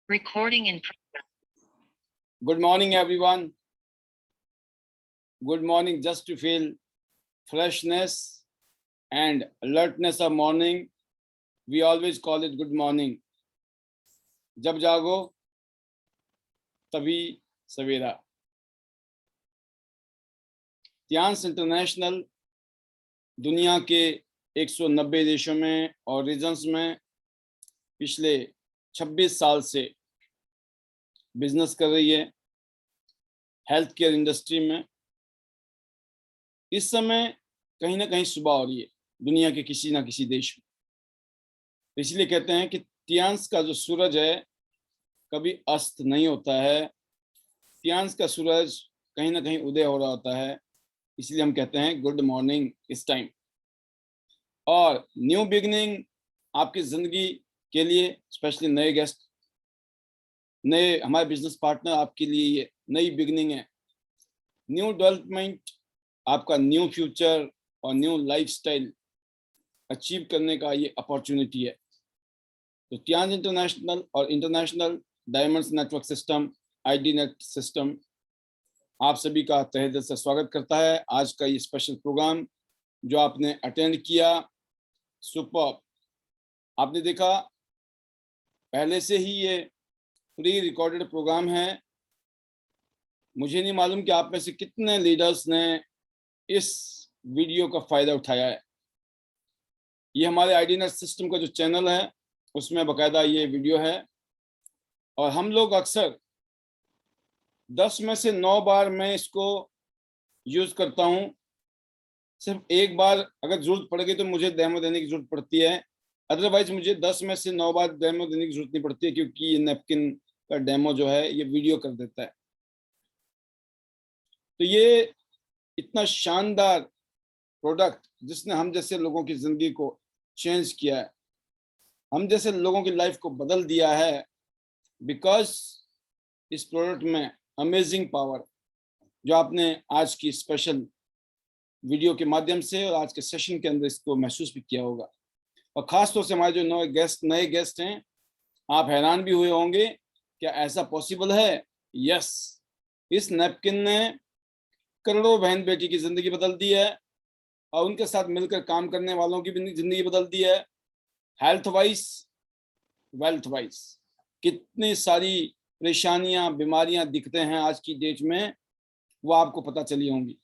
Recording in progress. Good morning, everyone. Good morning. Just to feel freshness and alertness of morning, we always call it good morning. जब जागो तभी सवेरा। Tiens international दुनिया के 190 देशों में और रीजन्स में पिछले 26 साल से बिजनेस कर रही है हेल्थ केयर इंडस्ट्री में। इस समय कहीं ना कहीं सुबह हो रही है दुनिया के किसी ना किसी देश में। इसलिए कहते हैं कि टियांस का जो सूरज है कभी अस्त नहीं होता है, टियांस का सूरज कहीं ना कहीं उदय हो रहा होता है। इसलिए हम कहते हैं गुड मॉर्निंग इस टाइम। और न्यू बिगनिंग आपकी जिंदगी के लिए, स्पेशली नए गेस्ट, नए हमारे बिजनेस पार्टनर, आपके लिए ये नई बिगनिंग है। न्यू डेवलपमेंट, आपका न्यू फ्यूचर और न्यू लाइफस्टाइल अचीव करने का ये अपॉर्चुनिटी है। तो टियांस इंटरनेशनल और international diamonds network system, ID net system, आप सभी का तहे दिल से स्वागत करता है। आज का ये स्पेशल प्रोग्राम जो आपने अटेंड किया, सुपर। आपने देखा पहले से ही ये प्री रिकॉर्डेड प्रोग्राम है। मुझे नहीं मालूम कि आप में से कितने लीडर्स ने इस वीडियो का फायदा उठाया है। ये हमारे आईडीनेट सिस्टम का जो चैनल है उसमें बकायदा ये वीडियो है। और हम लोग अक्सर 10 में से 9 बार मैं इसको यूज करता हूँ। सिर्फ एक बार अगर जरूरत पड़ गई तो मुझे डेमो देने की जरूरत पड़ती है, अदरवाइज मुझे 10 में से 9 बार डेमो देने की जरूरत नहीं पड़ती है, क्योंकि ये नैपकिन का डेमो जो है ये वीडियो कर देता है। तो ये इतना शानदार प्रोडक्ट जिसने हम जैसे लोगों की जिंदगी को चेंज किया है, हम जैसे लोगों की लाइफ को बदल दिया है, बिकॉज इस प्रोडक्ट में अमेजिंग पावर जो आपने आज की स्पेशल वीडियो के माध्यम से और आज के सेशन के अंदर इसको महसूस भी किया होगा। और खास तौर से हमारे जो नए गेस्ट हैं, आप हैरान भी हुए होंगे क्या ऐसा पॉसिबल है। यस, इस नैपकिन ने करोड़ों बहन बेटी की जिंदगी बदल दी है और उनके साथ मिलकर काम करने वालों की भी जिंदगी बदल दी है। हेल्थ वाइज, वेल्थ वाइज कितनी सारी परेशानियां, बीमारियां दिखते हैं आज की डेट में, वो आपको पता चली होंगी।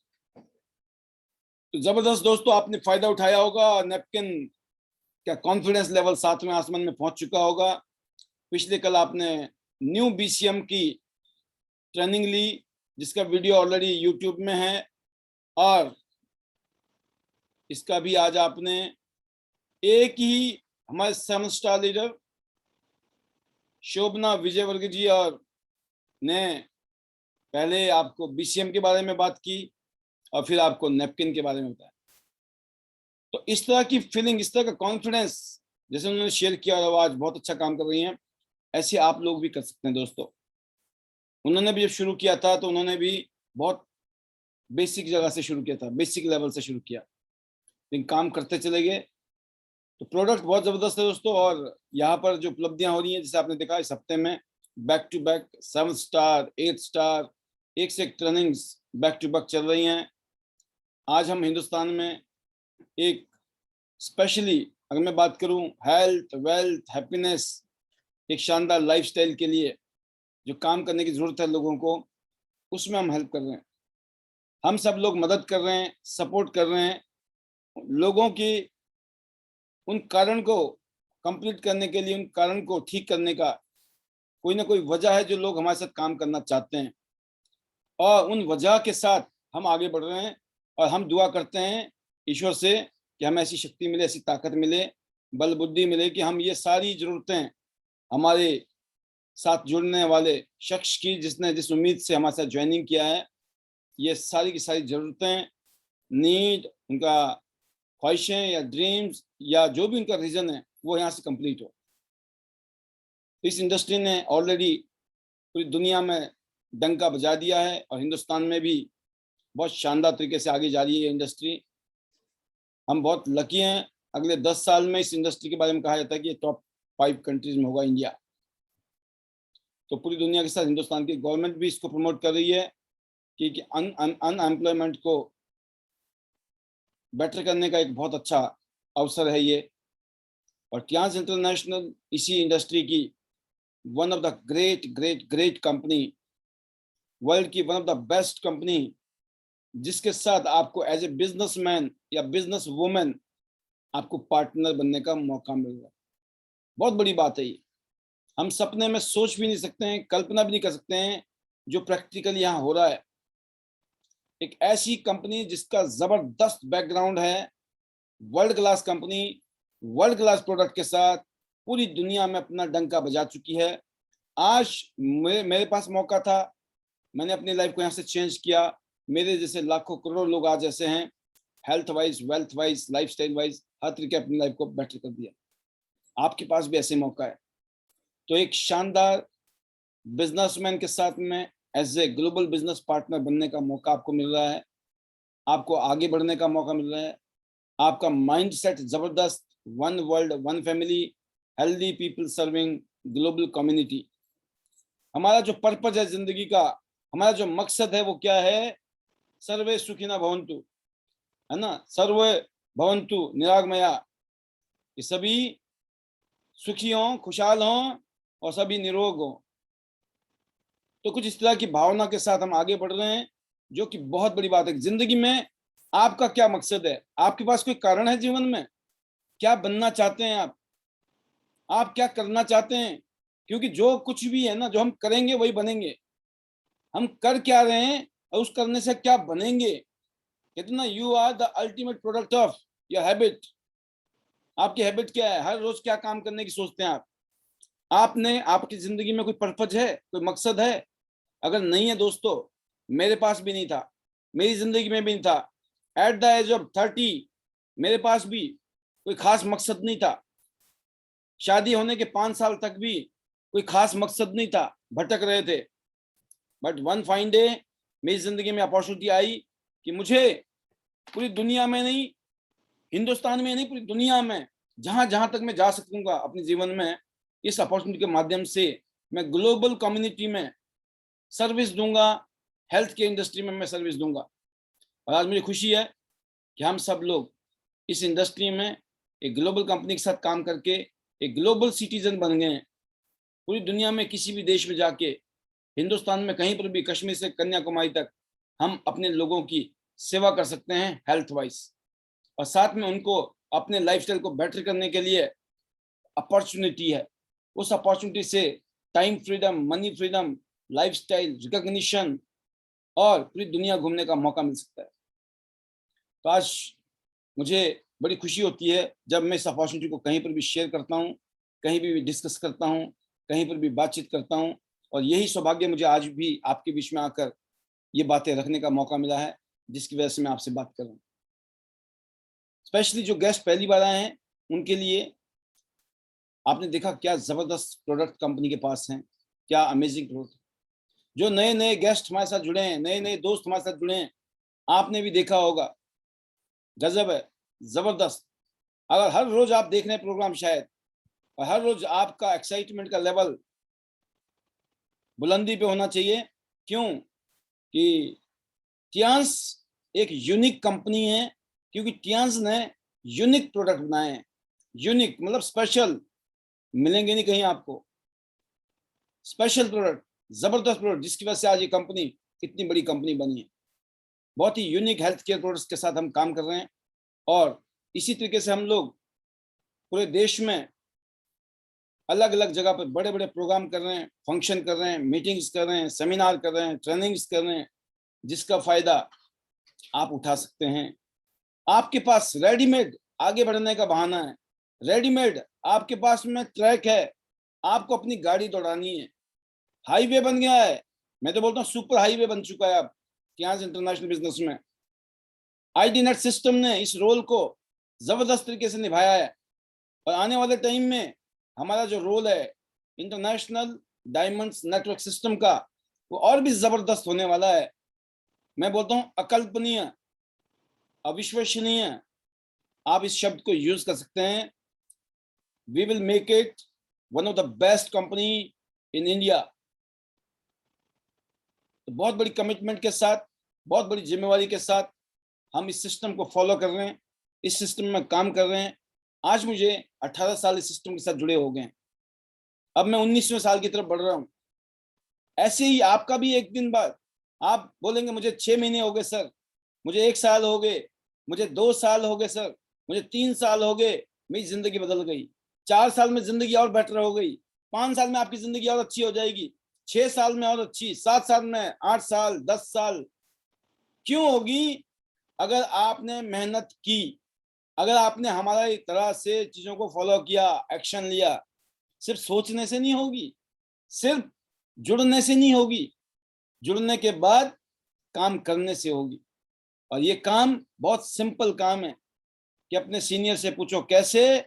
तो जबरदस्त दोस्तों, आपने फायदा उठाया होगा। नैपकिन क्या कॉन्फिडेंस लेवल 7वें आसमान में पहुंच चुका होगा। पिछले कल आपने न्यू बीसीएम की ट्रेनिंग ली, जिसका वीडियो ऑलरेडी यूट्यूब में है। और इसका भी आज आपने एक ही हमारे 7 स्टार लीडर शोभना विजयवर्गीय जी और ने पहले आपको बीसीएम के बारे में बात की और फिर आपको नैपकिन के बारे में बताया। तो इस तरह की फीलिंग, इस तरह का कॉन्फिडेंस जैसे उन्होंने शेयर किया और आज बहुत अच्छा काम कर रही हैं, ऐसे आप लोग भी कर सकते हैं दोस्तों। उन्होंने भी जब शुरू किया था तो उन्होंने भी बहुत बेसिक जगह से शुरू किया था, बेसिक लेवल से शुरू किया, लेकिन काम करते चले गए। तो प्रोडक्ट बहुत जबरदस्त है दोस्तों। और यहाँ पर जो उपलब्धियां हो रही हैं, जैसे आपने देखा इस हफ्ते में back to back 7 star, 8 star, एक से एक ट्रेनिंग्स बैक टू बैक चल रही हैं। आज हम हिंदुस्तान में एक स्पेशली अगर मैं बात करूं हेल्थ, वेल्थ, हैप्पीनेस, एक शानदार लाइफस्टाइल के लिए जो काम करने की जरूरत है लोगों को, उसमें हम हेल्प कर रहे हैं। हम सब लोग मदद कर रहे हैं, सपोर्ट कर रहे हैं लोगों की उन कारण को कंप्लीट करने के लिए, उन कारण को ठीक करने का कोई ना कोई वजह है जो लोग हमारे साथ काम करना चाहते हैं। और उन वजह के साथ हम आगे बढ़ रहे हैं और हम दुआ करते हैं ईश्वर से कि हमें ऐसी शक्ति मिले, ऐसी ताकत मिले, बल बुद्धि मिले कि हम ये सारी जरूरतें हमारे साथ जुड़ने वाले शख्स की, जिसने जिस उम्मीद से हमारे साथ ज्वाइनिंग किया है, ये सारी की सारी जरूरतें, नीड, उनका ख्वाहिशें या ड्रीम्स या जो भी उनका रीजन है, वो यहाँ से कंप्लीट हो। इस इंडस्ट्री ने ऑलरेडी पूरी दुनिया में डंका बजा दिया है और हिंदुस्तान में भी बहुत शानदार तरीके से आगे जा रही है ये इंडस्ट्री। हम बहुत लकी हैं। अगले 10 साल में इस इंडस्ट्री के बारे में कहा जाता है कि ये टॉप 5 कंट्रीज में होगा इंडिया। तो पूरी दुनिया के साथ हिंदुस्तान की गवर्नमेंट भी इसको प्रमोट कर रही है कि अनएम्प्लॉयमेंट को बेटर करने का एक बहुत अच्छा अवसर है ये। और टियांस इंटरनेशनल इसी इंडस्ट्री की one of the great great great company, world की one of the best company, जिसके साथ आपको एज ए बिजनेसमैन या बिजनेस वुमेन आपको पार्टनर बनने का मौका मिल रहा है। बहुत बड़ी बात है ये, हम सपने में सोच भी नहीं सकते हैं, कल्पना भी नहीं कर सकते हैं जो प्रैक्टिकली यहाँ हो रहा है। एक ऐसी कंपनी जिसका जबरदस्त बैकग्राउंड है, world class company, world class product के साथ पूरी दुनिया में अपना डंका बजा चुकी है। आज मेरे पास मौका था, मैंने अपनी लाइफ को यहाँ से चेंज किया। मेरे जैसे लाखों करोड़ों लोग आज ऐसे हैं, health wise, wealth wise, lifestyle wise, हर तरीके अपनी लाइफ को बेटर कर दिया। आपके पास भी ऐसे मौका है। तो एक शानदार बिजनेसमैन के साथ में as a global business partner बनने का मौका आपको मिल रहा है, आपको आगे बढ़ने का मौका मिल रहा है। आपका माइंड सेट जबरदस्त, one world one family, healthy people serving global community. हमारा जो पर्पज है जिंदगी का, हमारा जो मकसद है वो क्या है? सर्वे सुखिना भवन्तु, है ना, सर्वे भवन्तु निरागमया, ये सभी सुखी हों, खुशहाल हों और सभी निरोग हों। तो कुछ इस तरह की भावना के साथ हम आगे बढ़ रहे हैं, जो कि बहुत बड़ी बात है। जिंदगी में आपका क्या मकसद है? आपके पास कोई कारण है जीवन में? क्या बनना चाहते हैं आप क्या करना चाहते हैं? क्योंकि जो कुछ भी है ना, जो हम करेंगे वही बनेंगे। हम कर क्या रहे हैं और उस करने से क्या बनेंगे। कहते ना, you are the ultimate product of your habit. आपकी हैबिट क्या है? हर रोज क्या काम करने की सोचते हैं आप? आपने आपकी जिंदगी में कोई पर्पज है, कोई मकसद है? अगर नहीं है दोस्तों, मेरे पास भी नहीं था, मेरी जिंदगी में भी नहीं था। एट द एज ऑफ 30 मेरे पास भी कोई खास मकसद नहीं था। शादी होने के 5 साल तक भी कोई खास मकसद नहीं था, भटक रहे थे। बट वन फाइन डे मेरी जिंदगी में अपॉर्चुनिटी आई कि मुझे पूरी दुनिया में नहीं, हिंदुस्तान में नहीं, पूरी दुनिया में जहां जहां तक मैं जा सकूंगा अपने जीवन में, इस अपॉर्चुनिटी के माध्यम से मैं ग्लोबल कम्युनिटी में सर्विस दूंगा, हेल्थ केयर इंडस्ट्री में मैं सर्विस दूंगा। और आज मुझे खुशी है कि हम सब लोग इस इंडस्ट्री में एक ग्लोबल कंपनी के साथ काम करके एक ग्लोबल सिटीजन बन गए हैं। पूरी दुनिया में किसी भी देश में जाके, हिंदुस्तान में कहीं पर भी, कश्मीर से कन्याकुमारी तक, हम अपने लोगों की सेवा कर सकते हैं हेल्थ वाइज, और साथ में उनको अपने लाइफस्टाइल को बेटर करने के लिए अपॉर्चुनिटी है। उस अपॉर्चुनिटी से time freedom, money freedom, lifestyle recognition और पूरी दुनिया घूमने का मौका मिल सकता है। तो आज मुझे बड़ी खुशी होती है जब मैं इस अपॉर्चुनिटी को कहीं पर भी शेयर करता हूँ, कहीं भी डिस्कस करता हूँ, कहीं पर भी बातचीत करता हूँ। और यही सौभाग्य मुझे आज भी आपके बीच में आकर ये बातें रखने का मौका मिला है, जिसकी वजह से मैं आपसे बात कर रहा हूँ। स्पेशली जो गेस्ट पहली बार आए हैं उनके लिए, आपने देखा क्या जबरदस्त प्रोडक्ट कंपनी के पास हैं, क्या अमेजिंग प्रोडक्ट। जो नए नए गेस्ट हमारे साथ जुड़े हैं, नए नए दोस्त हमारे साथ जुड़े हैं, आपने भी देखा होगा, गजब है, जबरदस्त। अगर हर रोज आप देख रहे हैं प्रोग्राम शायद, और हर रोज आपका एक्साइटमेंट का लेवल बुलंदी पे होना चाहिए। क्यों? कि टियांस एक यूनिक कंपनी है, क्योंकि टियांस ने यूनिक प्रोडक्ट बनाए हैं। यूनिक मतलब स्पेशल, मिलेंगे नहीं कहीं आपको। स्पेशल प्रोडक्ट, जबरदस्त प्रोडक्ट, जिसकी वजह से आज ये कंपनी इतनी बड़ी कंपनी बनी है। बहुत ही यूनिक हेल्थ केयर प्रोडक्ट्स के साथ हम काम कर रहे हैं, और इसी तरीके से हम लोग पूरे देश में अलग अलग जगह पर बड़े बड़े प्रोग्राम कर रहे हैं, फंक्शन कर रहे हैं, मीटिंग्स कर रहे हैं, सेमिनार कर रहे हैं, ट्रेनिंग्स कर रहे हैं, जिसका फायदा आप उठा सकते हैं। आपके पास रेडीमेड आगे बढ़ने का बहाना है, रेडीमेड आपके पास में ट्रैक है, आपको अपनी गाड़ी दौड़ानी है। हाईवे बन गया है, मैं तो बोलता हूँ सुपर हाईवे बन चुका है अब टियांस इंटरनेशनल बिजनेस में। आईडी नेट सिस्टम ने इस रोल को जबरदस्त तरीके से निभाया है, और आने वाले टाइम में हमारा जो रोल है इंटरनेशनल डायमंड्स नेटवर्क सिस्टम का, वो और भी जबरदस्त होने वाला है। मैं बोलता हूँ अकल्पनीय, अविश्वसनीय, आप इस शब्द को यूज कर सकते हैं। We will make it one of the best company in India, तो बहुत बड़ी कमिटमेंट के साथ, बहुत बड़ी जिम्मेवारी के साथ हम इस सिस्टम को फॉलो कर रहे हैं, इस सिस्टम में काम कर रहे हैं। आज मुझे 18 साल इस सिस्टम के साथ जुड़े हो गए हैं, अब मैं 19वें साल की तरफ बढ़ रहा हूँ। ऐसे ही आपका भी एक दिन बाद आप बोलेंगे मुझे 6 महीने हो गए सर, मुझे 1 साल हो गए, मुझे 2 साल हो गए सर, मुझे 3 साल हो गए, मेरी जिंदगी बदल गई। 4 साल में जिंदगी और बेटर हो गई, 5 साल में आपकी जिंदगी और अच्छी हो जाएगी, 6 साल में और अच्छी, 7 साल में, 8 साल, 10 साल क्यों होगी? अगर आपने मेहनत की, अगर आपने हमारी तरह से चीजों को फॉलो किया, एक्शन लिया। सिर्फ सोचने से नहीं होगी, सिर्फ जुड़ने से नहीं होगी, जुड़ने के बाद काम करने से होगी। और ये काम बहुत सिंपल काम है कि अपने सीनियर से पूछो कैसे,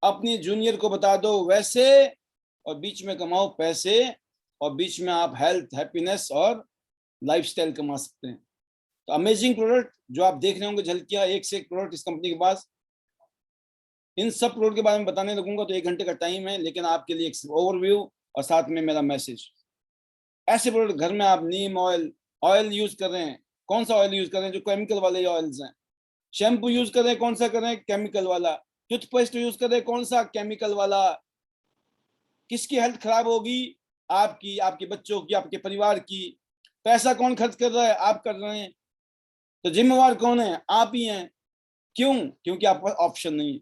अपनी जूनियर को बता दो वैसे, और बीच में कमाओ पैसे, और बीच में आप हेल्थ, हैप्पीनेस और लाइफस्टाइल कमा सकते हैं। तो अमेजिंग प्रोडक्ट जो आप देख रहे होंगे झलकियां, एक से एक प्रोडक्ट इस कंपनी के पास। इन सब प्रोडक्ट के बारे में बताने लगूंगा तो 1 घंटे का टाइम है, लेकिन आपके लिए एक ओवरव्यू और साथ में मेरा मैसेज। ऐसे प्रोडक्ट घर में आप नीम ऑयल यूज कर रहे हैं, कौन सा ऑयल यूज कर रहे हैं? जो केमिकल वाले ऑयल्स हैं। शैम्पू यूज कर रहे हैं, कौन सा कर रहे हैं? केमिकल वाला। टूथपेस्ट यूज कर रहे हैं, कौन सा? केमिकल वाला। किसकी हेल्थ खराब होगी? आपकी, आपके बच्चों की, आपके परिवार की। पैसा कौन खर्च कर रहा है? आप कर रहे हैं। तो जिम्मेवार कौन है? आप ही हैं। क्यों? क्योंकि आपके पास ऑप्शन नहीं है।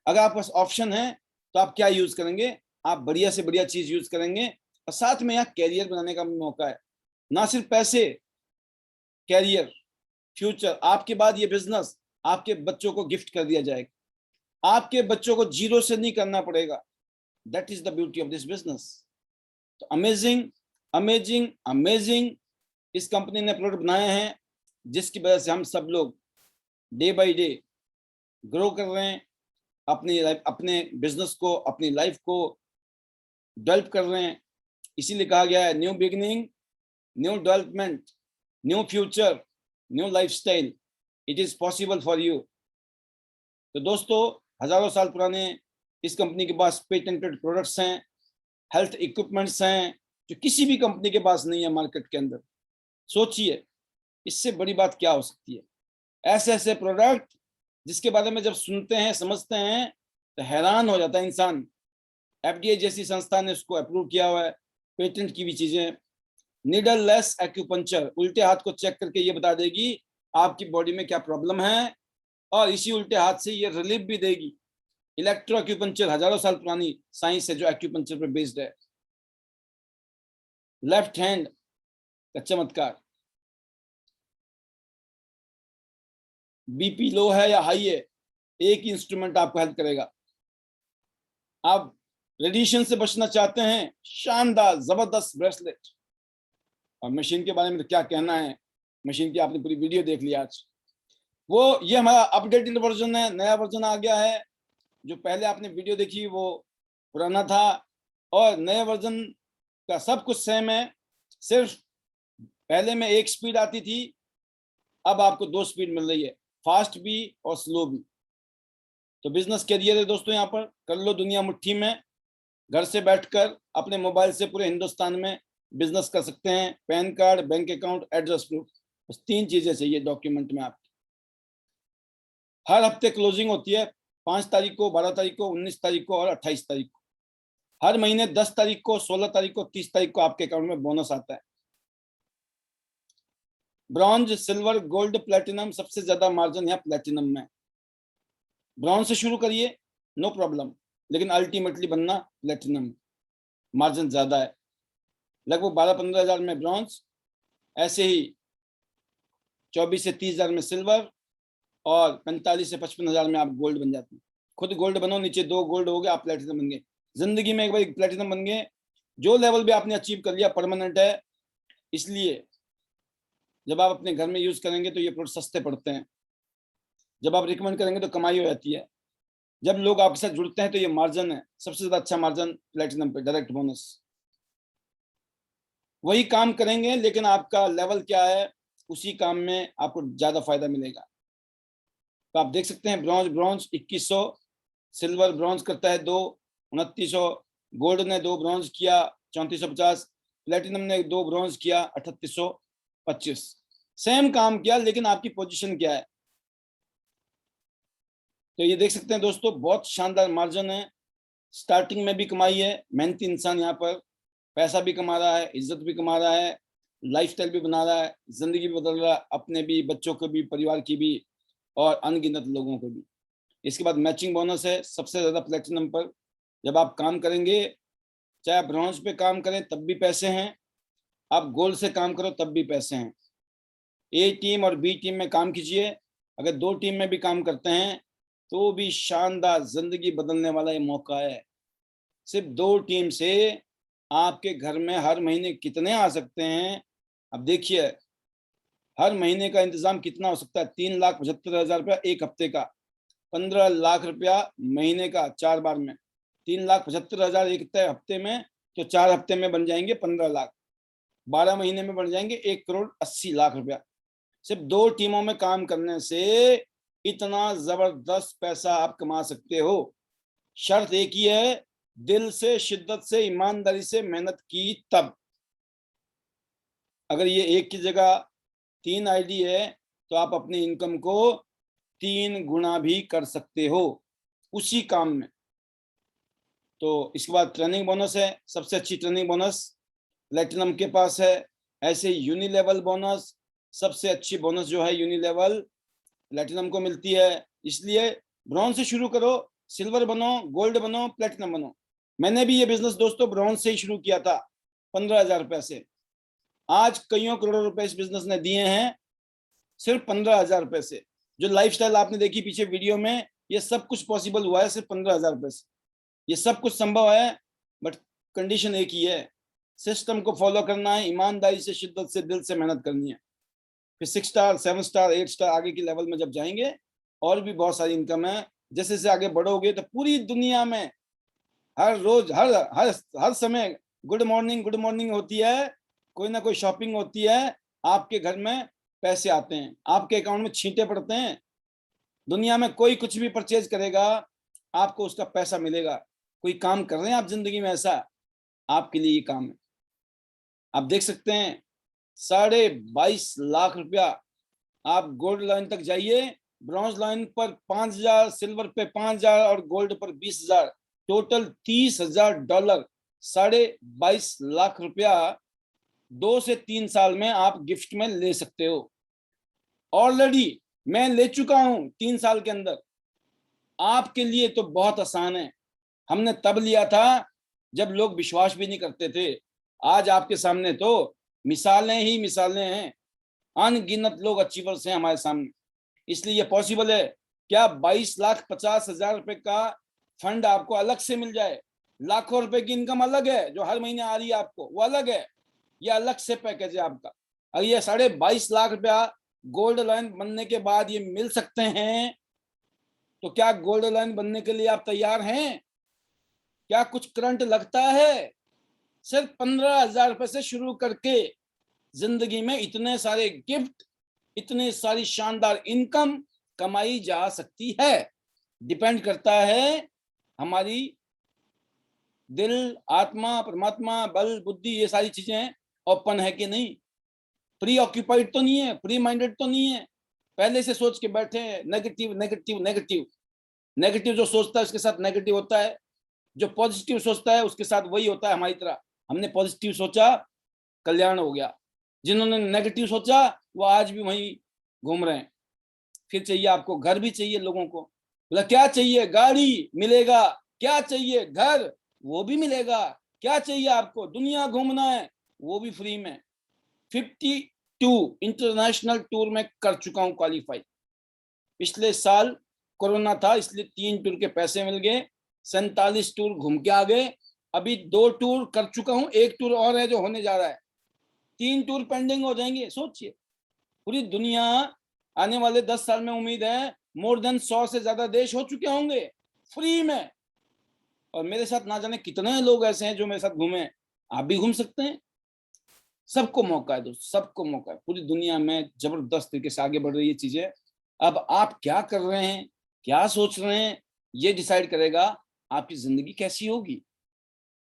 अगर आपके पास ऑप्शन है तो आप क्या यूज करेंगे? आप बढ़िया से बढ़िया चीज यूज करेंगे, और साथ में यहाँ कैरियर बनाने का भी मौका है। ना सिर्फ पैसे, कैरियर, फ्यूचर। आपके बाद ये बिजनेस आपके बच्चों को गिफ्ट कर दिया जाएगा। आपके बच्चों को जीरो से नहीं करना पड़ेगा। That is the beauty of this business. तो अमेजिंग, अमेजिंग, अमेजिंग इस कंपनी ने प्रोडक्ट बनाए हैं, जिसकी वजह से हम सब लोग डे बाय डे ग्रो कर रहे हैं, अपने बिजनेस को, अपनी लाइफ को डेवलप कर रहे हैं। इसीलिए कहा गया है new beginning, new development, new future, new lifestyle, it is possible for you. तो दोस्तों, हजारों साल पुराने इस कंपनी के पास पेटेंटेड प्रोडक्ट्स हैं, हेल्थ इक्विपमेंट्स हैं, जो किसी भी कंपनी के पास नहीं है मार्केट के अंदर। सोचिए, इससे बड़ी बात क्या हो सकती है? ऐसे ऐसे प्रोडक्ट जिसके बारे में जब सुनते हैं, समझते हैं, तो हैरान हो जाता है इंसान। एफडीए जैसी संस्था ने उसको अप्रूव किया हुआ है, पेटेंट की भी चीजें। नीडल लेस एक्यूपंक्चर, उल्टे हाथ को चेक करके ये बता देगी आपकी बॉडी में क्या प्रॉब्लम है, और इसी उल्टे हाथ से ये रिलीफ भी देगी। इलेक्ट्रो एक्यूपंक्चर हजारों साल पुरानी साइंस है जो एक्यूपंक्चर पर बेस्ड है। लेफ्ट हैंड का चमत्कार, बीपी लो है या हाई है, एक ही इंस्ट्रूमेंट आपको हेल्प करेगा। आप रेडिएशन से बचना चाहते हैं, शानदार जबरदस्त ब्रेसलेट। और मशीन के बारे में तो क्या कहना है, मशीन की आपने पूरी वीडियो देख ली आज। वो ये हमारा अपडेटेड वर्जन है, नया वर्जन आ गया है। जो पहले आपने वीडियो देखी वो पुराना था, और नए वर्जन का सब कुछ सेम है। सिर्फ पहले में 1 स्पीड आती थी, अब आपको 2 स्पीड मिल रही है, फास्ट भी और स्लो भी। तो बिजनेस कैरियर है दोस्तों, यहाँ पर कर लो दुनिया मुट्ठी में। घर से बैठकर अपने मोबाइल से पूरे हिंदुस्तान में बिजनेस कर सकते हैं। Pan card, bank account, address proof, बस 3 चीजें चाहिए डॉक्यूमेंट में आपकी। हर हफ्ते क्लोजिंग होती है, 5 तारीख को, 12 तारीख को, 19 तारीख को और 28 तारीख को। हर महीने 10 तारीख को, 16 तारीख को, 30 तारीख को आपके अकाउंट में बोनस आता है। ब्रॉन्ज, सिल्वर, गोल्ड, प्लेटिनम, सबसे ज्यादा मार्जिन यहाँ प्लेटिनम में। ब्रॉन्ज से शुरू करिए, नो प्रॉब्लम, लेकिन अल्टीमेटली बनना प्लेटिनम, मार्जिन ज्यादा है। लगभग 12-15 हजार में ब्रॉन्ज, ऐसे ही 24 से 30 हजार में सिल्वर, और 45 से 55 हजार में आप गोल्ड बन जाते हैं। खुद गोल्ड बनो, नीचे 2 गोल्ड हो गए, आप प्लेटिनम बन गए। जिंदगी में एक बार प्लेटिनम बन गए, जो लेवल भी आपने अचीव कर लिया परमानेंट है। इसलिए जब आप अपने घर में यूज करेंगे तो ये प्रोडक्ट सस्ते पड़ते हैं, जब आप रिकमेंड करेंगे तो कमाई हो जाती है, जब लोग आपके साथ जुड़ते हैं तो ये मार्जिन है, सबसे ज्यादा अच्छा मार्जिन प्लेटिनम पे, डायरेक्ट बोनस। वही काम करेंगे, लेकिन आपका लेवल क्या है, उसी काम में आपको ज्यादा फायदा मिलेगा। तो आप देख सकते हैं ब्रॉन्ज 2100, सिल्वर ब्रॉन्ज करता है 2, 2900, गोल्ड ने 2 ब्रॉन्ज किया 3450, प्लेटिनम ने 2 ब्रॉन्ज किया, 3825। सेम काम किया, लेकिन आपकी पोजीशन क्या है। तो ये देख सकते हैं दोस्तों, बहुत शानदार मार्जिन है। स्टार्टिंग में भी कमाई है, मेहनती इंसान यहाँ पर पैसा भी कमा रहा है, इज्जत भी कमा रहा है, लाइफस्टाइल भी बना रहा है, जिंदगी भी बदल रहा है, अपने भी, बच्चों को भी, परिवार की भी, और अनगिनत लोगों को भी। इसके बाद मैचिंग बोनस है सबसे ज्यादा प्लेटिनम पर। जब आप काम करेंगे, चाहे आप ब्रॉन्ज पे काम करें तब भी पैसे हैं, आप गोल्ड से काम करो तब भी पैसे हैं। ए टीम और बी टीम में काम कीजिए, अगर 2 टीम में भी काम करते हैं तो भी शानदार जिंदगी बदलने वाला ये मौका है। सिर्फ 2 टीम से आपके घर में हर महीने कितने आ सकते हैं, अब देखिए हर महीने का इंतजाम कितना हो सकता है। 3,75,000 रुपया एक हफ्ते का, 15 लाख रुपया महीने का 4 बार में, 3,75,000 एक हफ्ते में, तो 4 हफ्ते में बन जाएंगे 15 लाख, 12 महीने में बन जाएंगे 1,80,00,000 रुपया। सिर्फ 2 टीमों में काम करने से इतना जबरदस्त पैसा आप कमा सकते हो। शर्त एक ही है, दिल से, शिद्दत से, ईमानदारी से मेहनत की तब। अगर ये एक की जगह 3 आईडी है तो आप अपनी इनकम को 3 गुना भी कर सकते हो उसी काम में। तो इसके बाद ट्रेनिंग बोनस है, सबसे अच्छी ट्रेनिंग बोनस प्लेटिनम के पास है। ऐसे यूनिलेवल बोनस, सबसे अच्छी बोनस जो है यूनिलेवल प्लेटिनम को मिलती है। इसलिए ब्रॉन्ज से शुरू करो, सिल्वर बनो, गोल्ड बनो, प्लेटिनम बनो। मैंने भी ये बिजनेस दोस्तों ब्रॉन्ज से ही शुरू किया था, 15,000 रुपए से। आज कईयों करोड़ों रुपए इस बिजनेस ने दिए हैं सिर्फ 15,000 रुपए से। जो लाइफस्टाइल आपने देखी पीछे वीडियो में, ये सब कुछ पॉसिबल हुआ है सिर्फ 15,000 रुपए से। ये सब कुछ संभव है, बट कंडीशन एक ही है, सिस्टम को फॉलो करना है, ईमानदारी से, शिद्दत से, दिल से मेहनत करनी है। फिर 6 स्टार, 7 स्टार, 8 स्टार आगे की लेवल में जब जाएंगे, और भी बहुत सारी इनकम है। जैसे जैसे आगे बढ़ोगे तो पूरी दुनिया में हर रोज, हर हर हर समय गुड मॉर्निंग होती है, कोई ना कोई शॉपिंग होती है, आपके घर में पैसे आते हैं, आपके अकाउंट में छींटे पड़ते हैं। दुनिया में कोई कुछ भी परचेज करेगा, आपको उसका पैसा मिलेगा। कोई काम कर रहे हैं आप जिंदगी में ऐसा, आपके लिए ये काम है। आप देख सकते हैं 22.5 लाख रुपया। आप गोल्ड लाइन तक जाइए, ब्रॉन्ज लाइन पर 5,000, सिल्वर पे 5,000 और गोल्ड पर 20,000, टोटल $30,000, 22.5 लाख रुपया 2 से 3 साल में आप गिफ्ट में ले सकते हो। ऑलरेडी मैं ले चुका हूं 3 साल के अंदर। आपके लिए तो बहुत आसान है। हमने तब लिया था जब लोग विश्वास भी नहीं करते थे। आज आपके सामने तो मिसालें ही मिसालें हैं, अनगिनत लोग अचीवर्स हैं हमारे सामने। इसलिए ये पॉसिबल है। क्या 22,50,000 रुपए का फंड आपको अलग से मिल जाए? लाखों रुपए की इनकम अलग है जो हर महीने आ रही है आपको, वो अलग है। ये अलग से पैकेज है आपका। और ये 22.5 लाख रुपया गोल्ड लाइन बनने के बाद ये मिल सकते हैं। तो क्या गोल्ड लाइन बनने के लिए आप तैयार हैं? क्या कुछ करंट लगता है? सिर्फ 15,000 रुपए से शुरू करके जिंदगी में इतने सारे गिफ्ट, इतने सारी शानदार इनकम कमाई जा सकती है। डिपेंड करता है हमारी दिल, आत्मा, परमात्मा, बल, बुद्धि, ये सारी चीजें ओपन है कि नहीं, प्री ऑक्यूपाइड तो नहीं है, प्री माइंडेड तो नहीं है, पहले से सोच के बैठे हैं नेगेटिव नेगेटिव नेगेटिव। नेगेटिव जो सोचता है उसके साथ नेगेटिव होता है, जो पॉजिटिव सोचता है उसके साथ वही होता है हमारी तरह। हमने पॉजिटिव सोचा, कल्याण हो गया। जिन्होंने नेगेटिव सोचा वो आज भी वहीं घूम रहे हैं। फिर चाहिए आपको घर भी चाहिए लोगों को, बोला क्या चाहिए? गाड़ी मिलेगा। क्या चाहिए? घर, वो भी मिलेगा। क्या चाहिए आपको? दुनिया घूमना है, वो भी फ्री में। 52 इंटरनेशनल टूर में कर चुका हूं क्वालिफाई। पिछले साल कोरोना था इसलिए 3 टूर के पैसे मिल गए, 47 टूर घूम के आ गए। अभी 2 टूर कर चुका हूं, 1 टूर और है जो होने जा रहा है, 3 टूर पेंडिंग हो जाएंगे। सोचिए, पूरी दुनिया आने वाले 10 साल में उम्मीद है मोर देन 100 से ज्यादा देश हो चुके होंगे फ्री में। और मेरे साथ ना जाने कितने लोग ऐसे हैं जो मेरे साथ घूमे। आप भी घूम सकते हैं। सबको मौका है दोस्त, सबको मौका है। पूरी दुनिया में जबरदस्त तरीके से आगे बढ़ रही है चीजें। अब आप क्या कर रहे हैं, क्या सोच रहे हैं, ये डिसाइड करेगा आपकी जिंदगी कैसी होगी।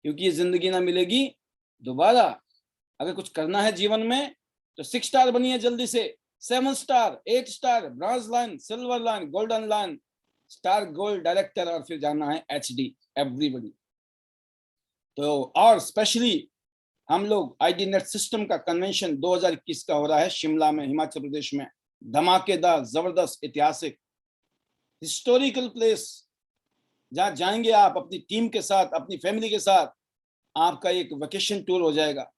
क्योंकि ये जिंदगी ना मिलेगी दोबारा। अगर कुछ करना है जीवन में तो 6 स्टार बनिए जल्दी से, 7 star, 8 star, bronze line, silver line, golden line, star gold director, और फिर जाना है HD एवरीबॉडी। तो और स्पेशली हम लोग ID नेट सिस्टम का कन्वेंशन 2021 का हो रहा है शिमला में, हिमाचल प्रदेश में। धमाकेदार, जबरदस्त, ऐतिहासिक, हिस्टोरिकल प्लेस, जहां जाएंगे आप अपनी टीम के साथ, अपनी फैमिली के साथ, आपका एक वेकेशन टूर हो जाएगा।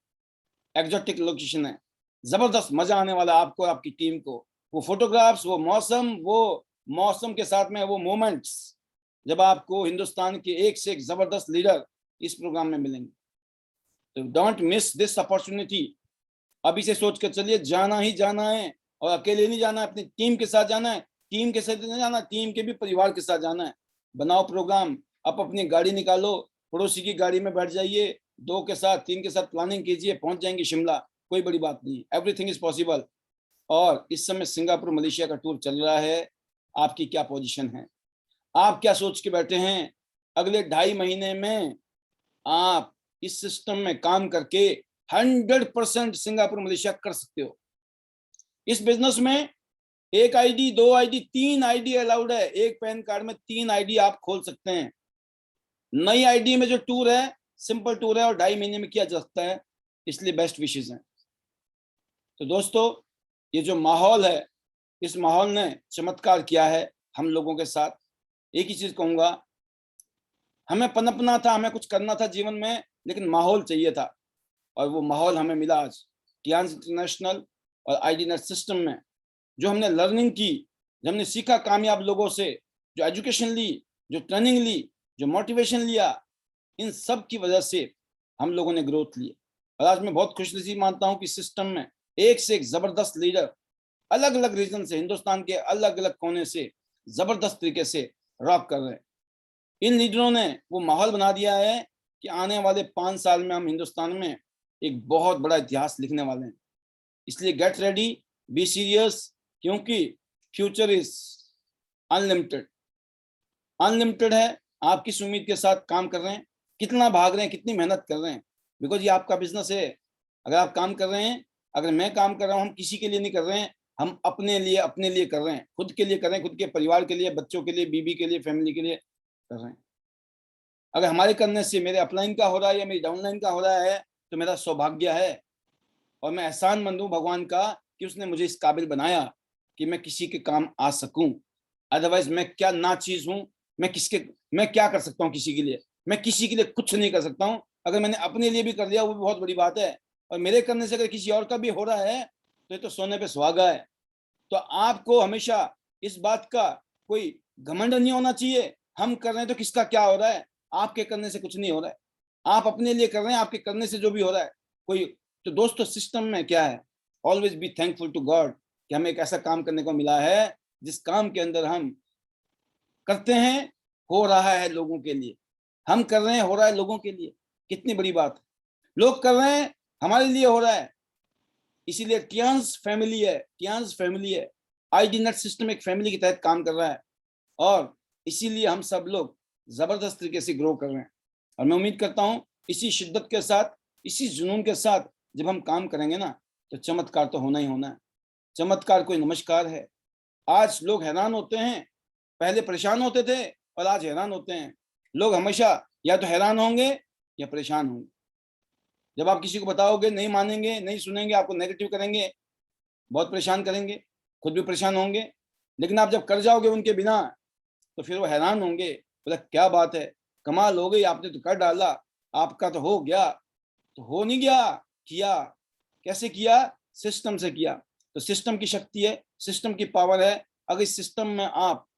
एक्जोटिक लोकेशन है, जबरदस्त मजा आने वाला आपको, आपकी टीम को। वो फोटोग्राफ्स, वो मौसम के साथ में वो मोमेंट्स, जब आपको हिंदुस्तान के एक से एक जबरदस्त लीडर इस प्रोग्राम में मिलेंगे। तो डोंट मिस दिस अपॉर्चुनिटी। अभी से सोच कर चलिए, जाना ही जाना है, और अकेले नहीं जाना है, अपनी टीम के साथ जाना है। टीम के साथ नहीं जाना, टीम के भी परिवार के साथ जाना है। बनाओ प्रोग्राम, आप अपनी गाड़ी निकालो, पड़ोसी की गाड़ी में बैठ जाइए, 2 के साथ 3 के साथ प्लानिंग कीजिए, पहुंच जाएंगे शिमला, कोई बड़ी बात नहीं, एवरीथिंग इज पॉसिबल। और इस समय सिंगापुर मलेशिया का टूर चल रहा है। आपकी क्या पोजीशन है? आप क्या सोच के बैठे हैं? अगले 2.5 महीने में आप इस सिस्टम में काम करके 100% सिंगापुर मलेशिया कर सकते हो। इस बिजनेस में 1 ID, 2 ID, 3 ID अलाउड है। एक पैन कार्ड में 3 ID आप खोल सकते हैं। नई ID में जो टूर है, सिंपल टूर है और 2.5 महीने में किया जा सकता है, इसलिए बेस्ट विशेष हैं। तो दोस्तों, ये जो माहौल है, इस माहौल ने चमत्कार किया है हम लोगों के साथ। एक ही चीज कहूंगा, हमें पनपना था, हमें कुछ करना था जीवन में, लेकिन माहौल चाहिए था, और वो माहौल हमें मिला आज टियांस इंटरनेशनल और ID नेट सिस्टम में। जो हमने लर्निंग की, जो हमने सीखा कामयाब लोगों से, जो एजुकेशन ली, जो ट्रेनिंग ली, जो मोटिवेशन लिया, इन सब की वजह से हम लोगों ने ग्रोथ ली। और आज मैं बहुत खुशनसीब मानता हूं कि सिस्टम में एक से एक जबरदस्त लीडर अलग अलग रीजन से, हिंदुस्तान के अलग अलग कोने से जबरदस्त तरीके से रॉक कर रहे हैं। इन लीडरों ने वो माहौल बना दिया है कि आने वाले 5 साल में हम हिंदुस्तान में एक बहुत बड़ा इतिहास लिखने वाले हैं। इसलिए गेट रेडी, बी सीरियस, क्योंकि फ्यूचर इज अनलिमिटेड। अनलिमिटेड है। आप किस उम्मीद के साथ काम कर रहे हैं, कितना भाग रहे हैं, कितनी मेहनत कर रहे हैं, बिकॉज ये आपका बिजनेस है। अगर आप काम कर रहे हैं, अगर मैं काम कर रहा हूं, हम किसी के लिए नहीं कर रहे हैं, हम अपने लिए कर रहे हैं, खुद के लिए कर रहे हैं, खुद के परिवार के लिए, बच्चों के लिए, बीबी के लिए, फैमिली के लिए कर रहे हैं। अगर हमारे करने से मेरे अपलाइन का हो रहा है या मेरी डाउनलाइन का हो रहा है, तो मेरा सौभाग्य है, और मैं एहसानमंद हूं भगवान का कि उसने मुझे इस काबिल बनाया कि मैं किसी के काम आ सकूं। अदरवाइज मैं क्या ना चीज हूं, मैं क्या कर सकता हूं किसी के लिए? मैं किसी के लिए कुछ नहीं कर सकता हूं। अगर मैंने अपने लिए भी कर लिया, वो भी बहुत बड़ी बात है, और मेरे करने से अगर किसी और का भी हो रहा है, तो ये तो सोने पे सुहागा है। तो आपको हमेशा इस बात का कोई घमंड नहीं होना चाहिए, हम कर रहे हैं तो किसका क्या हो रहा है, आपके करने से कुछ नहीं हो रहा है, आप अपने लिए कर रहे हैं, आपके करने से जो भी हो रहा है कोई। तो दोस्तों, सिस्टम में क्या है, always be thankful to God कि हमें एक ऐसा काम करने को मिला है जिस काम के अंदर हम करते हैं, हो रहा है लोगों के लिए, हम कर रहे हैं, हो रहा है लोगों के लिए। कितनी बड़ी बात है, लोग कर रहे हैं, हमारे लिए हो रहा है। इसीलिए टियांस फैमिली है, टियांस फैमिली है। ID नेट सिस्टम एक फैमिली के तहत काम कर रहा है, और इसीलिए हम सब लोग जबरदस्त तरीके से ग्रो कर रहे हैं। और मैं उम्मीद करता हूं इसी शिद्दत के साथ, इसी जुनून के साथ जब हम काम करेंगे ना, तो चमत्कार तो होना ही होना है। चमत्कार कोई नमस्कार है। आज लोग हैरान होते हैं, पहले परेशान होते थे और आज हैरान होते हैं। लोग हमेशा या तो हैरान होंगे या परेशान होंगे। जब आप किसी को बताओगे, नहीं मानेंगे, नहीं सुनेंगे, आपको नेगेटिव करेंगे, बहुत परेशान करेंगे, खुद भी परेशान होंगे। लेकिन आप जब कर जाओगे उनके बिना, तो फिर वो हैरान होंगे, बोला क्या बात है, कमाल हो गई, आपने तो कर डाला, आपका तो हो गया। तो हो नहीं गया, किया। कैसे किया? सिस्टम से किया। तो सिस्टम की शक्ति है, सिस्टम की पावर है। अगर इस सिस्टम में आप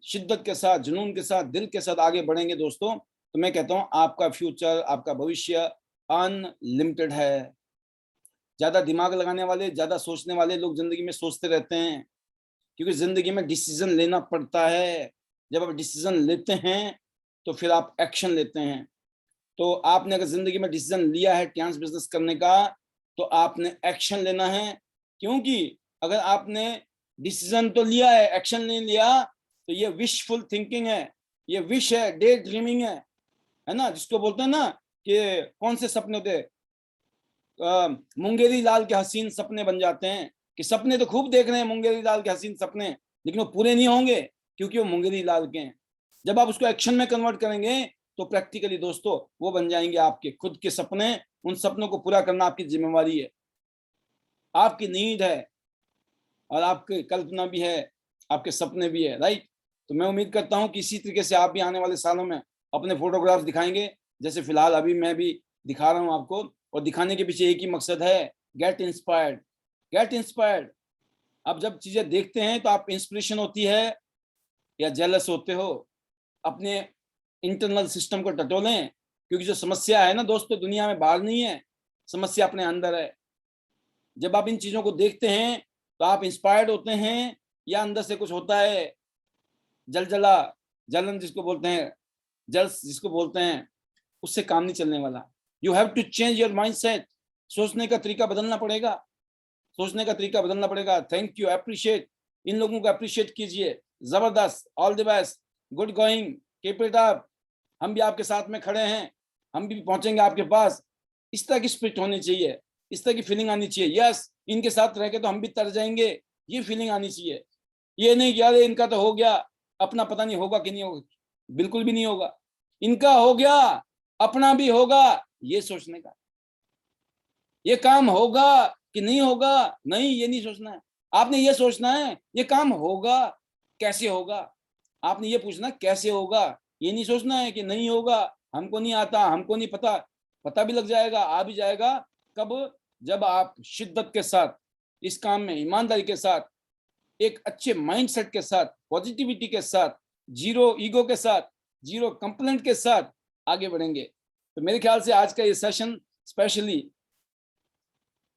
शिद्दत के साथ, जुनून के साथ, दिल के साथ आगे बढ़ेंगे दोस्तों, तो मैं कहता हूं आपका फ्यूचर, आपका भविष्य अनलिमिटेड है। ज्यादा दिमाग लगाने वाले, ज्यादा सोचने वाले लोग जिंदगी में सोचते रहते हैं, क्योंकि जिंदगी में डिसीजन लेना पड़ता है। जब आप डिसीजन लेते हैं तो फिर आप एक्शन लेते हैं। तो आपने अगर जिंदगी में डिसीजन लिया है टियांस बिजनेस करने का, तो आपने एक्शन लेना है। क्योंकि अगर आपने डिसीजन तो लिया है, एक्शन नहीं लिया, तो ये विशफुल थिंकिंग है, ये विश है, डे ड्रीमिंग है ना, जिसको बोलते हैं ना कि कौन से सपने होते हैं, मुंगेरी लाल के हसीन सपने बन जाते हैं कि सपने तो खूब देख रहे हैं मुंगेरी लाल के हसीन सपने, लेकिन वो पूरे नहीं होंगे क्योंकि वो मुंगेरी लाल के हैं। जब आप उसको एक्शन में कन्वर्ट करेंगे तो प्रैक्टिकली दोस्तों वो बन जाएंगे आपके खुद के सपने। उन सपनों को पूरा करना आपकी जिम्मेवारी है, आपकी नीड है, और आपकी कल्पना भी है, आपके सपने भी है, राइट। तो मैं उम्मीद करता हूं कि इसी तरीके से आप भी आने वाले सालों में अपने फोटोग्राफ्स दिखाएंगे, जैसे फिलहाल अभी मैं भी दिखा रहा हूं आपको। और दिखाने के पीछे एक ही मकसद है, गेट इंस्पायर्ड, गेट इंस्पायर्ड। आप जब चीजें देखते हैं तो आप इंस्पिरेशन होती है या जेलस होते हो, अपने इंटरनल सिस्टम को टटोलें, क्योंकि जो समस्या है ना दोस्तों दुनिया में बाहर नहीं है, समस्या अपने अंदर है। जब आप इन चीजों को देखते हैं तो आप इंस्पायर्ड होते हैं, या अंदर से कुछ होता है जलजला, जलन जिसको बोलते हैं, जल्स जिसको बोलते हैं, उससे काम नहीं चलने वाला। You have to change your mindset, सोचने का तरीका बदलना पड़ेगा, सोचने का तरीका बदलना पड़ेगा। थैंक यू, अप्रिशिएट, इन लोगों को अप्रिशिएट कीजिए, जबरदस्त, all the best, good going, keep it up, हम भी आपके साथ में खड़े हैं, हम भी पहुंचेंगे आपके पास। इस तरह की स्पिरिट होनी चाहिए, इस तरह की फीलिंग आनी चाहिए। यस, इनके साथ रह के तो हम भी तर जाएंगे, ये फीलिंग आनी चाहिए। ये नहीं कि यार इनका तो हो गया, अपना पता नहीं होगा कि नहीं होगा, बिल्कुल भी नहीं होगा। इनका हो गया, अपना भी होगा, ये सोचने का। ये काम होगा कि नहीं होगा, नहीं, ये नहीं सोचना है। आपने ये सोचना है ये काम होगा, कैसे होगा, आपने ये पूछना कैसे होगा, ये नहीं सोचना है कि नहीं होगा, हमको नहीं आता, हमको नहीं पता। पता भी लग जाएगा, आ भी जाएगा। कब? जब आप शिद्दत के साथ इस काम में, ईमानदारी के साथ, एक अच्छे माइंडसेट के साथ, पॉजिटिविटी के साथ, जीरो ईगो के साथ, जीरो कंप्लेंट के साथ आगे बढ़ेंगे। तो मेरे ख्याल से आज का ये सेशन स्पेशली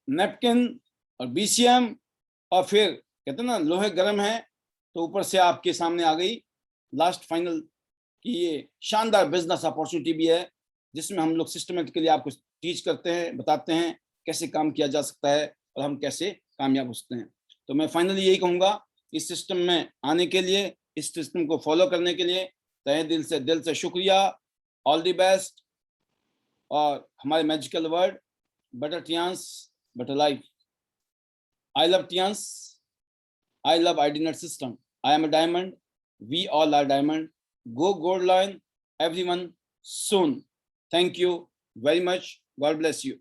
नैपकिन और बीसीएम, और फिर कहते हैं ना लोहे गर्म है तो ऊपर से आपके सामने आ गई लास्ट फाइनल की ये शानदार बिजनेस अपॉर्चुनिटी भी है, जिसमें हम लोग सिस्टमेटिकली आपको टीच करते हैं, बताते हैं कैसे काम किया जा सकता है और हम कैसे कामयाब हो सकते हैं। तो मैं फाइनली यही कहूँगा, इस सिस्टम में आने के लिए, इस सिस्टम को फॉलो करने के लिए तहे दिल से शुक्रिया, ऑल द बेस्ट। और हमारे magical word, better Tians, better life. I love Tians. I love IDNet system. I am a diamond. We all are diamond. Go gold line, everyone, soon. Thank you very much. God bless you.